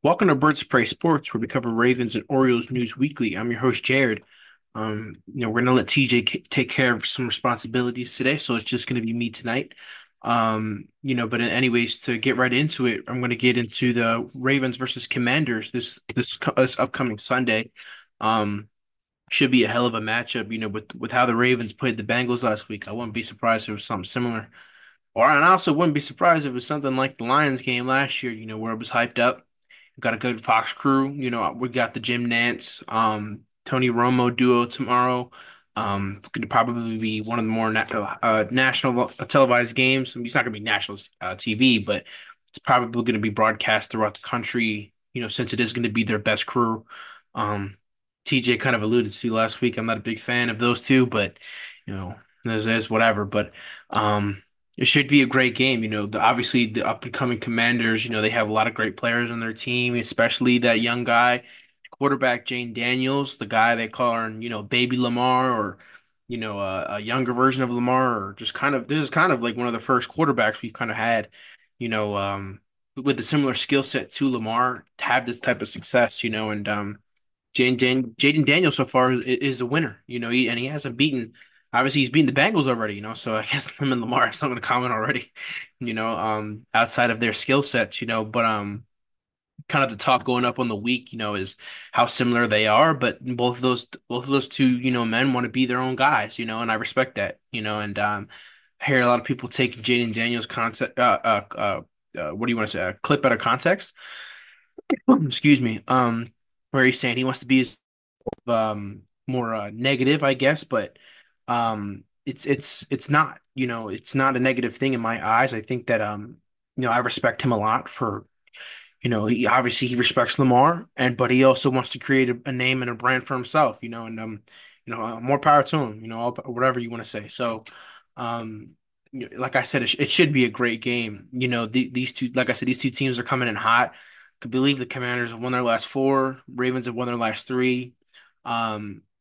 Welcome to Birds of Prey Sports, where we cover Ravens and Orioles news weekly. I'm your host, Jared. We're gonna let TJ take care of some responsibilities today, so it's just gonna be me tonight. Anyways, to get right into it, I'm gonna get into the Ravens versus Commanders this upcoming Sunday. Um, should be a hell of a matchup, with how the Ravens played the Bengals last week. I wouldn't be surprised if it was something similar. And I also wouldn't be surprised if it was something like the Lions game last year, where it was hyped up. We've got a good Fox crew. We got the Jim Nance, Tony Romo duo tomorrow. It's going to probably be one of the more national televised games. I mean, it's not going to be national TV, but it's probably going to be broadcast throughout the country, since it is going to be their best crew. Um, TJ kind of alluded to last week. I'm not a big fan of those two, but, you know, there's whatever. But, um, it should be a great game. Obviously the up and coming Commanders, they have a lot of great players on their team, especially that young guy, quarterback Jane Daniels, the guy they call, Baby Lamar, or, a younger version of Lamar, or just this is kind of like one of the first quarterbacks we've kind of had, you know, um, with a similar skill set to Lamar to have this type of success, and Jaden Daniels so far is a winner, he hasn't beaten. Obviously, he's beaten the Bengals already, so I guess him and Lamar have something in common already, outside of their skill sets, but kind of the talk going up on the week, is how similar they are, but both of those two, men want to be their own guys, and I respect that, and I hear a lot of people taking Jaden Daniels concept, what do you want to say, a clip out of context, excuse me, where he's saying he wants to be more negative, I guess, but it's not, it's not a negative thing in my eyes. I think that I respect him a lot for, he respects Lamar, but he also wants to create a name and a brand for himself, more power to him, whatever you want to say. So, um, like I said, it should be a great game. These two, like I said, these two teams are coming in hot. Could believe the Commanders have won their last four, Ravens have won their last three.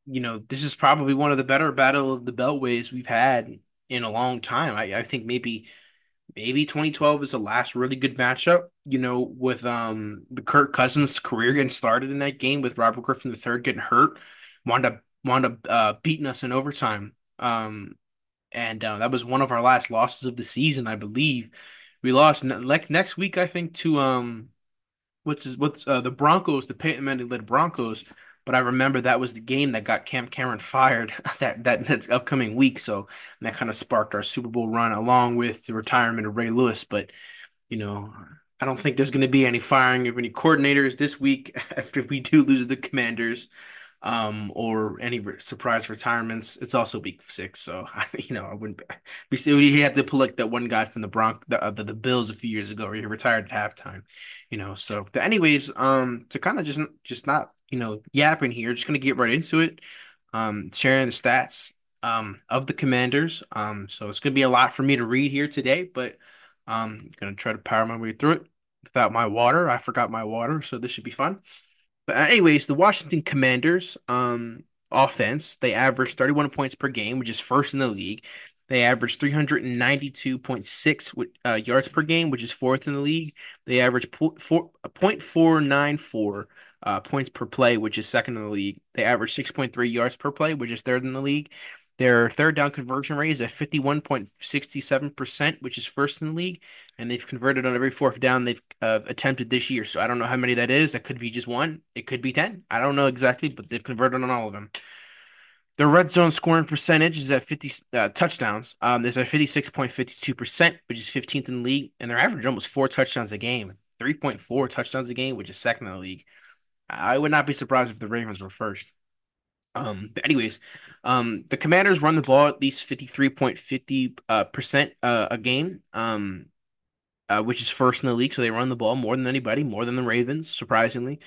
This is probably one of the better battle of the beltways we've had in a long time. I think maybe 2012 is the last really good matchup, with the Kirk Cousins career getting started in that game with Robert Griffin III getting hurt, wound up beating us in overtime. And that was one of our last losses of the season, I believe. We lost like next week, I think, to what's the Broncos, the Peyton Manning led Broncos. But I remember that was the game that got Cam Cameron fired that's upcoming week. So that kind of sparked our Super Bowl run, along with the retirement of Ray Lewis. But you know, I don't think there's going to be any firing of any coordinators this week after we do lose the Commanders, or any surprise retirements. It's also week 6, so I wouldn't be. We had to pull like that one guy from the Bills a few years ago, where he retired at halftime. So, but anyways, to kind of just not yapping here, just gonna get right into it. Sharing the stats of the Commanders. So it's gonna be a lot for me to read here today, but gonna try to power my way through it without my water. I forgot my water, so this should be fun. But anyways, the Washington Commanders offense, they average 31 points per game, which is first in the league. They average 392.6 yards per game, which is fourth in the league. They average 0.494 points per play, which is second in the league. They average 6.3 yards per play, which is third in the league. Their third down conversion rate is at 51.67%, which is first in the league, and they've converted on every fourth down they've attempted this year. So I don't know how many that is. That could be just one. It could be 10. I don't know exactly, but they've converted on all of them. Their red zone scoring percentage is at 50 touchdowns. There's at 56.52%, which is 15th in the league, and they're average almost 4 touchdowns a game, 3.4 touchdowns a game, which is second in the league. I would not be surprised if the Ravens were first. But anyways, the Commanders run the ball at least 53.50 percent a game. Which is first in the league. So they run the ball more than anybody, more than the Ravens, surprisingly.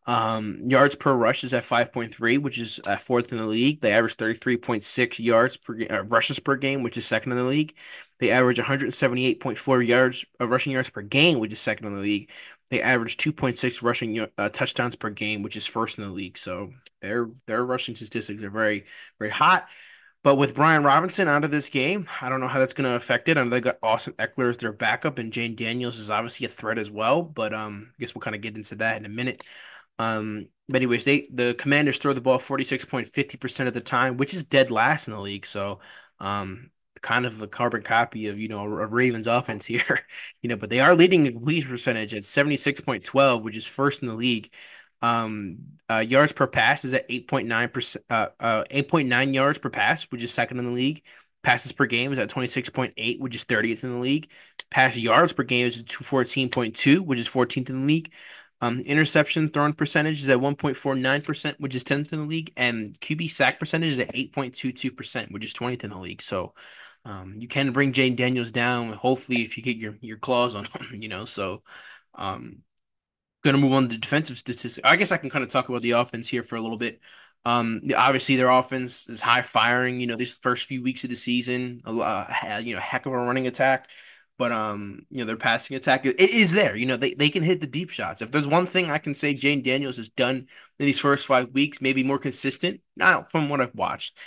Yards per rush is at 5.3, which is fourth in the league. They average 33.6 yards per rushes per game, which is second in the league. They average 178.4 yards rushing yards per game, which is second in the league. They average 2.6 rushing touchdowns per game, which is first in the league. So their rushing statistics are very, very hot. But with Brian Robinson out of this game, I don't know how that's going to affect it. I know they got Austin Eckler as their backup, and Jane Daniels is obviously a threat as well. But I guess we'll kind of get into that in a minute. But anyways, the Commanders throw the ball 46.50% of the time, which is dead last in the league. So, um, kind of a carbon copy of a Ravens offense here, But they are leading in completion percentage at 76.12, which is first in the league. Yards per pass is at 8.9%, 8.9 yards per pass, which is second in the league. Passes per game is at 26.8, which is 30th in the league. Pass yards per game is at 214.2, which is 14th in the league. Interception thrown percentage is at 1.49%, which is 10th in the league, and QB sack percentage is at 8.22%, which is 20th in the league. So, you can bring Jane Daniels down, hopefully, if you get your claws on him. So, um, going to move on to defensive statistics. I guess I can kind of talk about the offense here for a little bit. Obviously their offense is high firing. These first few weeks of the season, a lot, heck of a running attack. But their passing attack it is there. They can hit the deep shots. If there's one thing I can say Jane Daniels has done in these first 5 weeks, maybe more consistent. Not from what I've watched.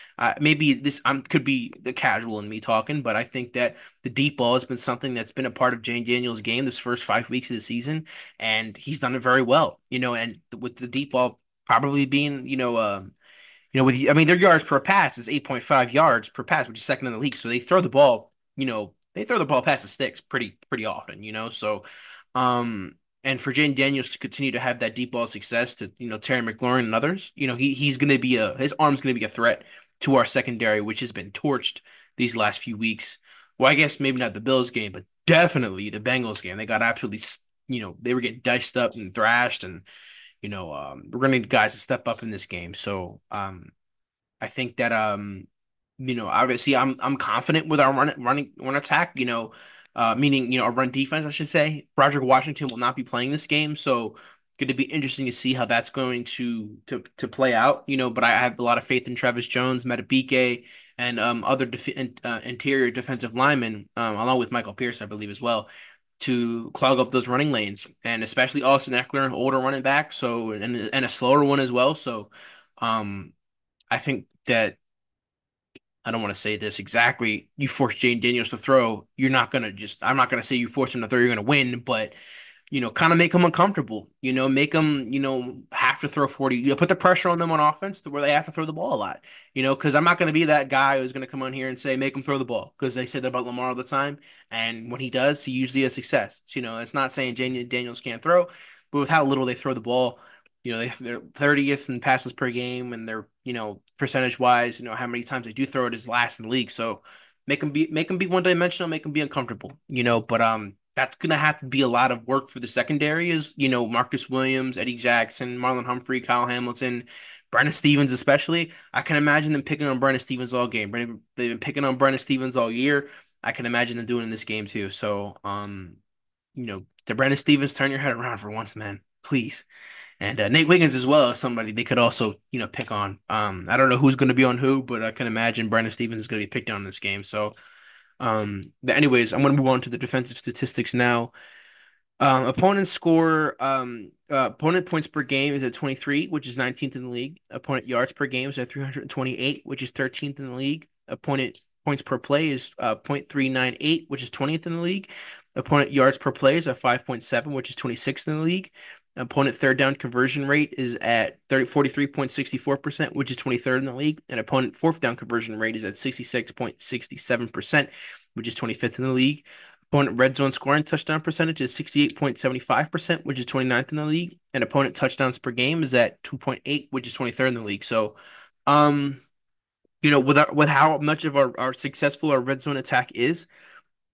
Maybe this could be the casual in me talking, but I think that the deep ball has been something that's been a part of Jane Daniels' game this first 5 weeks of the season, and he's done it very well. And with the deep ball probably being, with I mean their yards per pass is 8.5 yards per pass, which is second in the league. So they throw the ball past the sticks pretty often. So and for Jane Daniels to continue to have that deep ball success to Terry McLaurin and others, he's going to be his arm's going to be a threat to our secondary, which has been torched these last few weeks. Well, I guess maybe not the Bills game, but definitely the Bengals game. They got absolutely, they were getting diced up and thrashed, and we're going to need guys to step up in this game. So, I think that obviously I'm confident with our run attack, meaning our run defense, I should say. Broderick Washington will not be playing this game, so going to be interesting to see how that's going to play out, but I have a lot of faith in Travis Jones, Matabike, and other interior defensive linemen, along with Michael Pierce, I believe as well, to clog up those running lanes, and especially Austin Eckler, older running back, so and a slower one as well. So, um, I think that I don't want to say this exactly. You force Jane Daniels to throw, you're not gonna just. I'm not gonna say you force him to throw, you're gonna win, but kind of make them uncomfortable, make them, have to throw 40, put the pressure on them on offense to where they have to throw the ball a lot, because I'm not going to be that guy who's going to come on here and say, make him throw the ball, because they say that about Lamar all the time. And when he does, he usually has success. So, it's not saying Daniels can't throw, but with how little they throw the ball, they're 30th in passes per game, and they're, percentage wise, how many times they do throw it is last in the league. So make them be one dimensional, make them be uncomfortable, but that's gonna have to be a lot of work for the secondary is, Marcus Williams, Eddie Jackson, Marlon Humphrey, Kyle Hamilton, Brandon Stevens especially. I can imagine them picking on Brandon Stevens all game. They've been picking on Brandon Stevens all year. I can imagine them doing it in this game too. So to Brandon Stevens, turn your head around for once, man. Please. And Nate Wiggins as well as somebody they could also, pick on. I don't know who's going to be on who, but I can imagine Brandon Stevens is going to be picked on in this game. So, but anyways, I'm going to move on to the defensive statistics now. Opponent points per game is at 23, which is 19th in the league. Opponent yards per game is at 328, which is 13th in the league. Opponent points per play is 0.398, which is 20th in the league. Opponent yards per play is at 5.7, which is 26th in the league. Opponent third down conversion rate is at 43.64%, which is 23rd in the league. And opponent fourth down conversion rate is at 66.67%, which is 25th in the league. Opponent red zone scoring touchdown percentage is 68.75%, which is 29th in the league. And opponent touchdowns per game is at 2.8, which is 23rd in the league. So, um, with how much of our successful our red zone attack is,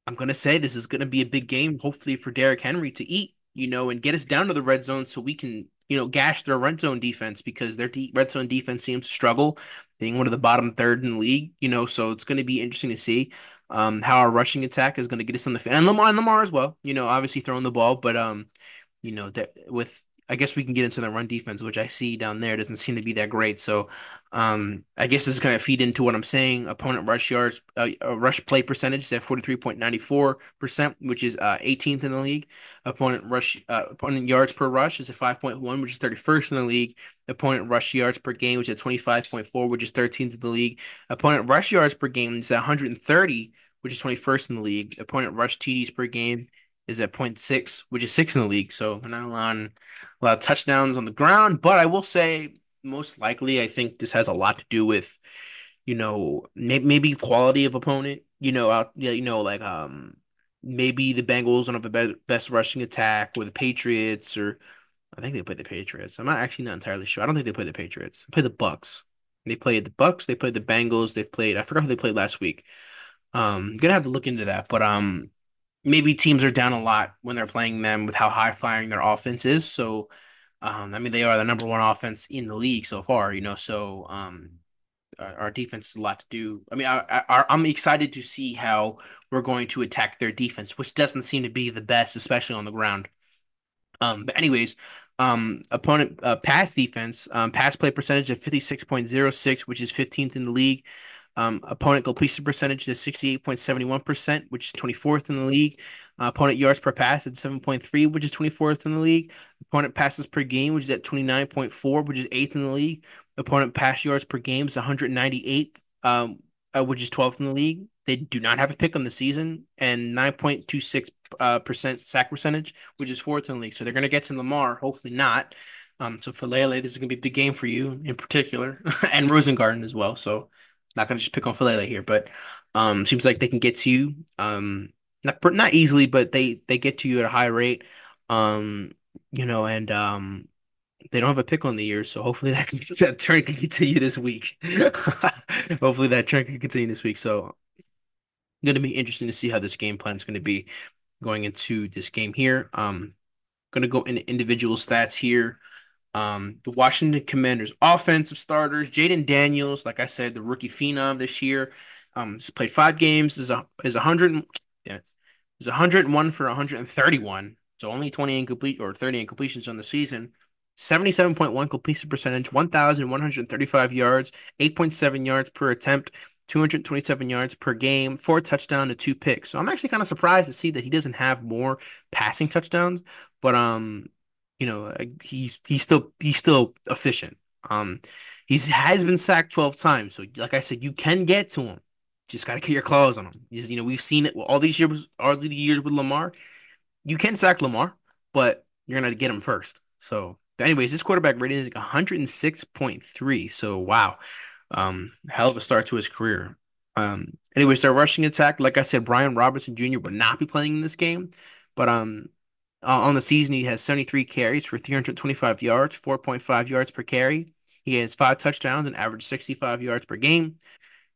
I'm gonna say this is gonna be a big game, hopefully for Derrick Henry to eat, and get us down to the red zone so we can, gash their red zone defense because their red zone defense seems to struggle, being one of the bottom third in the league. So it's gonna be interesting to see how our rushing attack is gonna get us on the field. And Lamar as well, obviously throwing the ball, but that with I guess we can get into the run defense, which I see down there doesn't seem to be that great. So, I guess this is going to feed into what I'm saying. Opponent rush yards, rush play percentage is at 43.94%, which is 18th in the league. Opponent yards per rush is at 5.1, which is 31st in the league. Opponent rush yards per game, which is at 25.4, which is 13th in the league. Opponent rush yards per game is at 130, which is 21st in the league. Opponent rush TDs per game is at point 0.6, which is 6th in the league. So they're not allowing a lot of touchdowns on the ground, but I will say most likely I think this has a lot to do with, maybe quality of opponent. Yeah, like maybe the Bengals don't have the best rushing attack, or the Patriots, or I think they played the Patriots. I'm not entirely sure. I don't think they played the Patriots. They played the Bucks. They played the Bucks. They played the Bengals. They've played. I forgot who they played last week. Gonna have to look into that, but maybe teams are down a lot when they're playing them with how high flying their offense is. So, I mean, they are the number one offense in the league so far, so our defense is a lot to do. I mean, I'm excited to see how we're going to attack their defense, which doesn't seem to be the best, especially on the ground. But anyways, opponent pass defense, pass play percentage of 56.06, which is 15th in the league. Opponent completion percentage is 68.71%, which is 24th in the league. Opponent yards per pass at 7.3, which is 24th in the league. Opponent passes per game, which is at 29.4, which is 8th in the league. Opponent pass yards per game is 198, which is 12th in the league. They do not have a pick on the season, and 9.26 percent sack percentage, which is fourth in the league. So they're going to get to Lamar, hopefully not. So for Lele, this is going to be a big game for you in particular, and Rosengarten as well. So not going to just pick on Falele here, but seems like they can get to you. Not easily, but they get to you at a high rate. And they don't have a pick on the year, so hopefully that trend can continue this week. Hopefully that trend can continue this week. So going to be interesting to see how this game plan is going to be going into this game here. Going to go into individual stats here. The Washington Commanders offensive starters, Jaden Daniels, like I said, the rookie phenom this year, has played 5 games, is 100, yeah, is 101 for 131, so only 20 incomplete or 30 incompletions on the season. 77.1 completion percentage, 1,135 yards, 8.7 yards per attempt, 227 yards per game, 4 touchdowns to 2 picks. So I'm actually kind of surprised to see that he doesn't have more passing touchdowns, but he's still efficient. Um, has been sacked 12 times, so like I said, you can get to him. Just got to get your claws on him. We've seen it all the years with Lamar. You can sack Lamar, but you're gonna get him first. So, anyways, this quarterback rating is like 106.3. So, wow, hell of a start to his career. Anyways, their rushing attack, like I said, Brian Robinson Jr. would not be playing in this game, but on the season he has 73 carries for 325 yards, 4.5 yards per carry. He has 5 touchdowns and average 65 yards per game.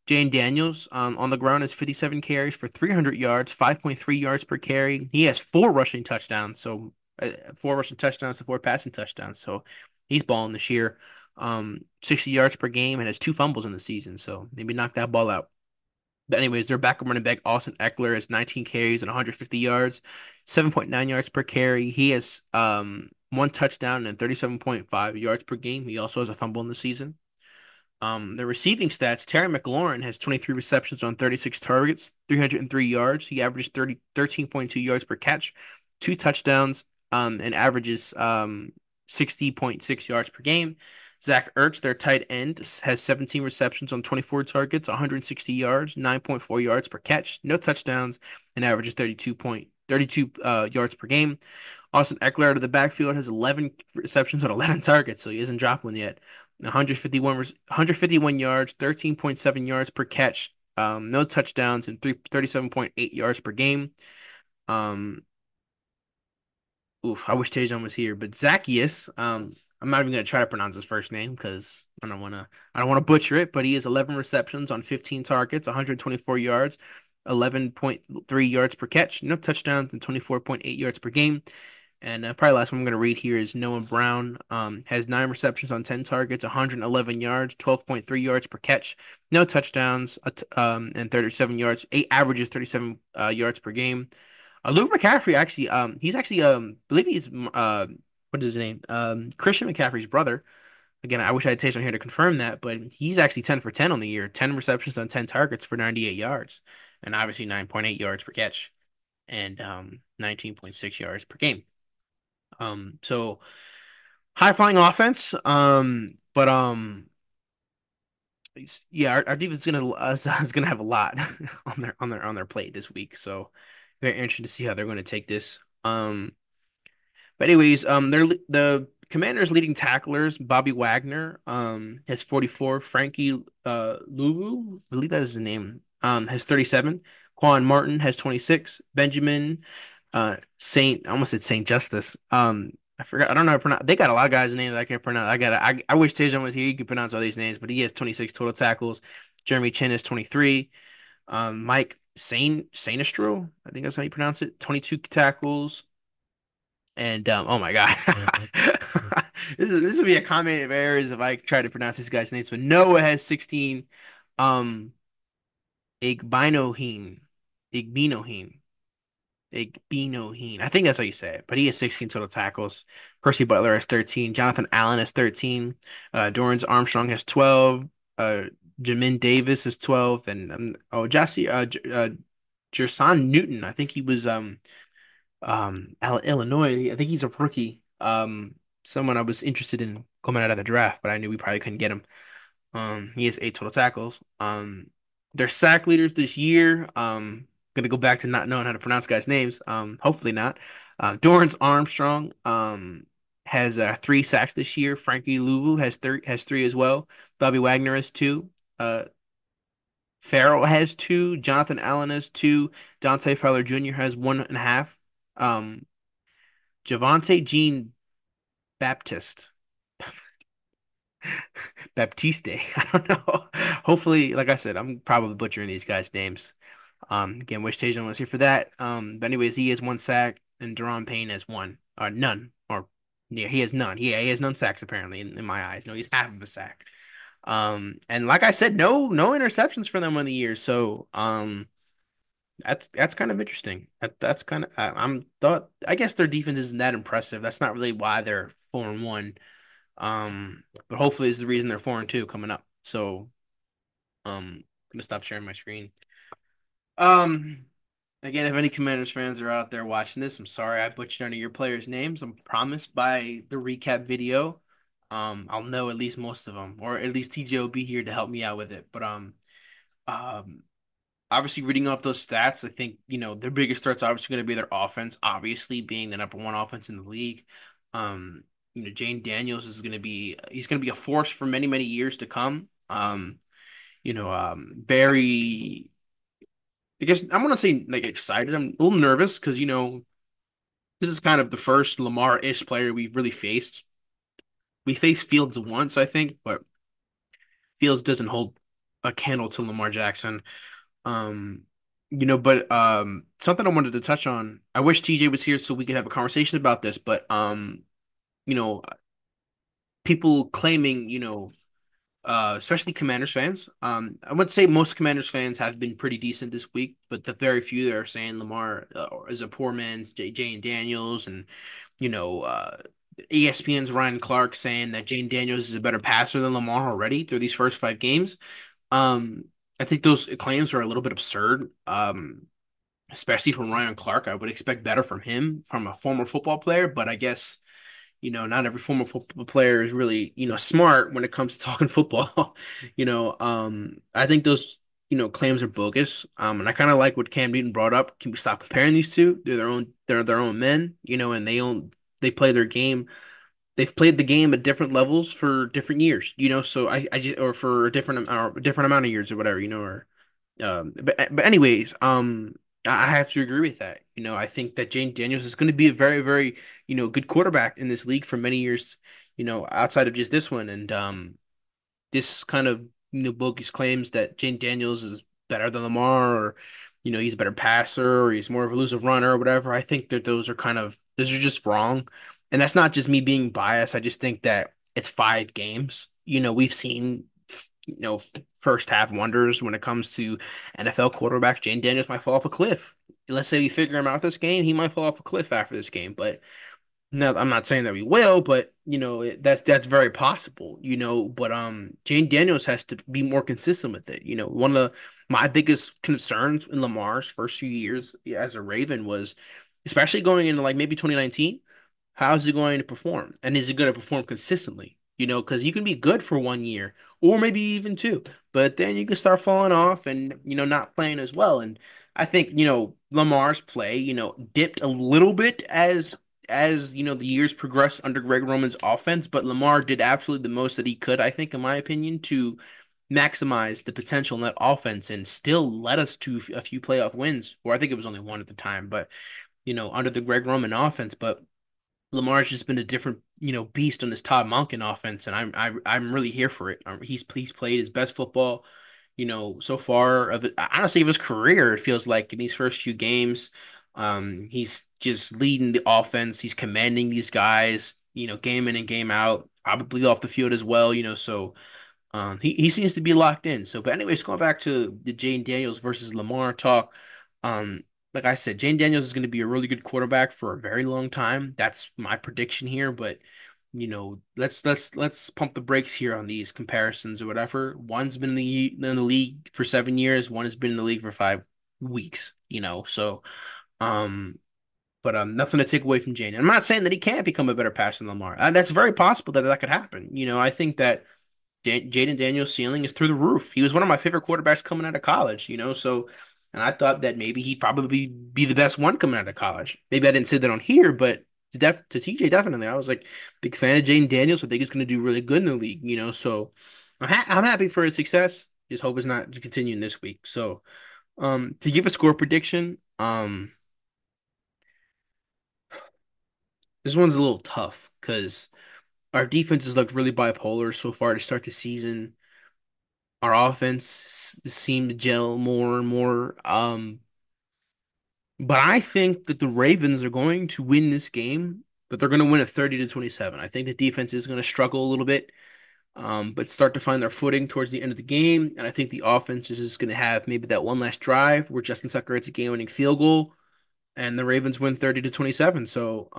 Jane Daniels on the ground has 57 carries for 300 yards, 5.3 yards per carry. He has 4 rushing touchdowns, so 4 rushing touchdowns to 4 passing touchdowns. So he's balling this year. 60 yards per game and has 2 fumbles in the season. So maybe knock that ball out. But anyways, their backup running back Austin Eckler has 19 carries and 150 yards, 7.9 yards per carry. He has 1 touchdown and 37.5 yards per game. He also has a fumble in the season. The receiving stats, Terry McLaurin has 23 receptions on 36 targets, 303 yards. He averages 13.2 yards per catch, 2 touchdowns, and averages 60.6 yards per game. Zach Ertz, their tight end, has 17 receptions on 24 targets, 160 yards, 9.4 yards per catch, no touchdowns, and averages 32 yards per game. Austin Eckler out of the backfield has 11 receptions on 11 targets, so he hasn't dropped one yet. 151 yards, 13.7 yards per catch, no touchdowns, and 37.8 yards per game. Um, I wish Tejan was here, but Zacchaeus, I'm not even gonna try to pronounce his first name because I don't wanna butcher it, but he has 11 receptions on 15 targets, 124 yards, 11.3 yards per catch, no touchdowns, and 24.8 yards per game. And probably the last one I'm going to read here is Noah Brown. Has 9 receptions on 10 targets, 111 yards, 12.3 yards per catch, no touchdowns, and 37 yards. Averages 37 yards per game. Luke McCaffrey actually, he's actually, I believe he's what what is his name? Christian McCaffrey's brother. Again, I wish I had Taste on here to confirm that, but he's actually 10 for 10 on the year, 10 receptions on 10 targets for 98 yards, and obviously 9.8 yards per catch and 19.6 yards per game. So high flying offense. Yeah, our defense is gonna have a lot on their plate this week. So very interested to see how they're going to take this. But anyways, the Commanders' leading tacklers, Bobby Wagner, has 44. Frankie Louvu, I believe that is his name, has 37. Quan Martin has 26. Benjamin I almost said Saint Justice. I forgot. I don't know how to pronounce. They got a lot of guys' names I can't pronounce. I wish Tejan was here. He could pronounce all these names, but he has 26 total tackles. Jeremy Chin has 23. Mike Sainestro, I think that's how you pronounce it. 22 tackles. And oh my God, this would be a comment of errors if I try to pronounce this guy's names. But Noah has 16. Um, Igbinoheen, Igbinoheen, Igbinoheen. I think that's how you say it. But he has 16 total tackles. Percy Butler has 13. Jonathan Allen has 13. Dorrance Armstrong has 12. Jamin Davis has 12. And Jassy Jerson Newton. I think he was Illinois. I think he's a rookie. Someone I was interested in coming out of the draft, but I knew we probably couldn't get him. He has 8 total tackles. Their sack leaders this year. Gonna go back to not knowing how to pronounce guys' names. Hopefully not. Dorrance Armstrong has 3 sacks this year. Frankie Louvu has three as well. Bobby Wagner has two. Uh, Farrell has two. Jonathan Allen has two. Dante Fowler Jr. has 1.5. Um, Javante Jean Baptiste. Baptiste. I don't know. Hopefully, like I said, I'm probably butchering these guys' names. Again, wish Tajon was here for that. But anyways, he has 1 sack, and Deron Payne has one. None. Or yeah, he has none. He has none sacks apparently in my eyes. No, he's half of a sack. And like I said, no interceptions for them on the year. So that's kind of interesting. That's kind of I'm thought I guess their defense isn't that impressive. That's not really why they're 4-1. But hopefully it's the reason they're 4-2 coming up. So gonna stop sharing my screen. Um Again, if any Commanders fans are out there watching this, I'm sorry I butchered any of your players' names. I'm promised by the recap video, I'll know at least most of them, or at least TJ will be here to help me out with it. But um, obviously reading off those stats, I think, their biggest threat's obviously going to be their offense, obviously being the number one offense in the league. Um, Jane Daniels he's going to be a force for many, many years to come. Very, I guess I want to say like excited. I'm a little nervous because, this is kind of the first Lamar-ish player we've really faced. We faced Fields once, I think, but Fields doesn't hold a candle to Lamar Jackson. Um, but something I wanted to touch on. I wish TJ was here so we could have a conversation about this, but you know, people claiming, especially Commanders fans. I would say most Commanders fans have been pretty decent this week, but the very few that are saying Lamar is a poor man's Jane Daniels, and ESPN's Ryan Clark saying that Jane Daniels is a better passer than Lamar already through these first 5 games. Um, I think those claims are a little bit absurd. Especially from Ryan Clark. I would expect better from him, from a former football player, but I guess, not every former football player is really, smart when it comes to talking football. I think those, claims are bogus. And I kind of like what Cam Newton brought up. Can we stop comparing these two? They're their own men, and they play their game. They've played the game at different levels for different years, so I just, or for a different amount of years or whatever, or but anyways, I have to agree with that. I think that Jane Daniels is going to be a very, very, good quarterback in this league for many years, outside of just this one. And this kind of, bogus claims that Jane Daniels is better than Lamar, or he's a better passer, or he's more of a elusive runner or whatever. I think that those are just wrong. And that's not just me being biased. I just think that it's 5 games. We've seen first half wonders when it comes to NFL quarterbacks. Jane Daniels might fall off a cliff. Let's say we figure him out this game, he might fall off a cliff after this game. But No, I'm not saying that we will, but that's very possible, but Jane Daniels has to be more consistent with it. One of my biggest concerns in Lamar's first few years as a Raven was, especially going into like maybe 2019, how's he going to perform? And is he going to perform consistently? Because you can be good for 1 year or maybe even two, but then you can start falling off and, not playing as well. And I think, Lamar's play, dipped a little bit as the years progressed under Greg Roman's offense, but Lamar did absolutely the most that he could, I think, in my opinion, to maximize the potential in that offense and still led us to a few playoff wins, or I think it was only one at the time, but under the Greg Roman offense. But Lamar's just been a different, beast on this Todd Monken offense, and I'm really here for it. He's played his best football, so far of it, honestly of his career. It feels like in these first few games, he's just leading the offense. He's commanding these guys, game in and game out, probably off the field as well. So he seems to be locked in. So, but anyways, going back to the Jane Daniels versus Lamar talk, um, like I said, Jane Daniels is going to be a really good quarterback for a very long time. That's my prediction here. But let's pump the brakes here on these comparisons or whatever. One's been in the league for 7 years. One has been in the league for 5 weeks. So um. But nothing to take away from Jane. And I'm not saying that he can't become a better passer than Lamar. That's very possible that that could happen. I think that Jaden Daniels' ceiling is through the roof. He was one of my favorite quarterbacks coming out of college, so and I thought that maybe he'd probably be the best one coming out of college. Maybe I didn't say that on here, but to TJ definitely. I was like big fan of Jaden Daniels. I think he's going to do really good in the league, so I'm happy for his success. Just hope it's not continuing this week. So to give a score prediction, this one's a little tough because our defense has looked really bipolar so far to start the season. Our offense seemed to gel more and more. But I think that the Ravens are going to win this game, but they're going to win it 30-27. I think the defense is going to struggle a little bit, but start to find their footing towards the end of the game. And I think the offense is just going to have maybe that one last drive where Justin Tucker hits a game-winning field goal, and the Ravens win 30-27. So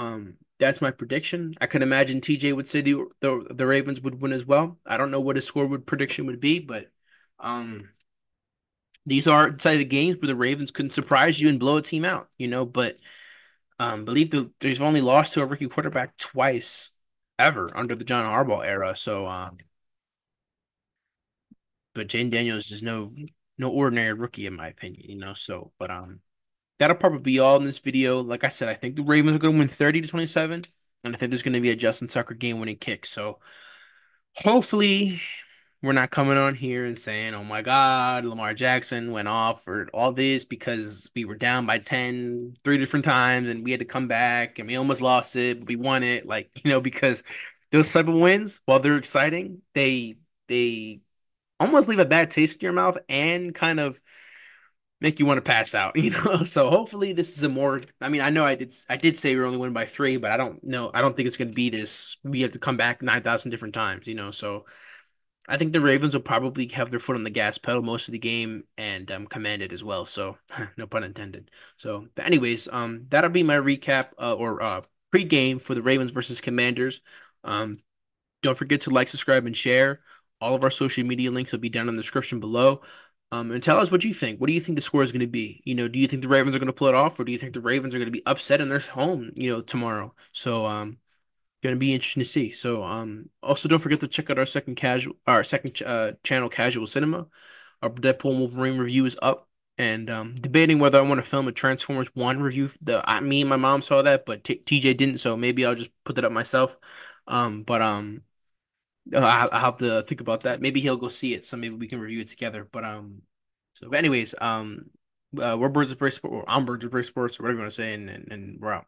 that's my prediction. I could imagine TJ would say the Ravens would win as well. I don't know what his score would prediction would be, but um these are decided games where the Ravens can surprise you and blow a team out, but believe they've only lost to a rookie quarterback twice ever under the John Harbaugh era. So but Jane Daniels is no ordinary rookie in my opinion, so but that'll probably be all in this video. Like I said, I think the Ravens are gonna win 30-27, and I think there's gonna be a Justin Tucker game-winning kick. So hopefully we're not coming on here and saying, "Oh my God, Lamar Jackson went off for all this because we were down by 10 three different times and we had to come back and we almost lost it, but we won it." Like, because those type of wins, while they're exciting, they almost leave a bad taste in your mouth and kind of make you want to pass out. So hopefully this is a more, I mean, I know I did say we are only winning by three, but I don't know. I don't think it's going to be this. We have to come back 9,000 different times. So I think the Ravens will probably have their foot on the gas pedal most of the game and command it as well. So no pun intended. So, but anyways, that'll be my recap or pre-game for the Ravens versus Commanders. Um, don't forget to like, subscribe, and share. All of our social media links will be down in the description below. And tell us what you think. What do you think the score is going to be? Do you think the Ravens are going to pull it off, or do you think the Ravens are going to be upset in their home, tomorrow? So, going to be interesting to see. So, also don't forget to check out our second channel, Casual Cinema. Our Deadpool and Wolverine review is up, and debating whether I want to film a Transformers One review. Me and my mom saw that, but TJ didn't, so maybe I'll just put that up myself. But I'll have to think about that. Maybe he'll go see it, so maybe we can review it together. But anyways, we're Birds of Prey Sports, or I'm Birds of Prey Sports, or whatever you want to say, and we're out.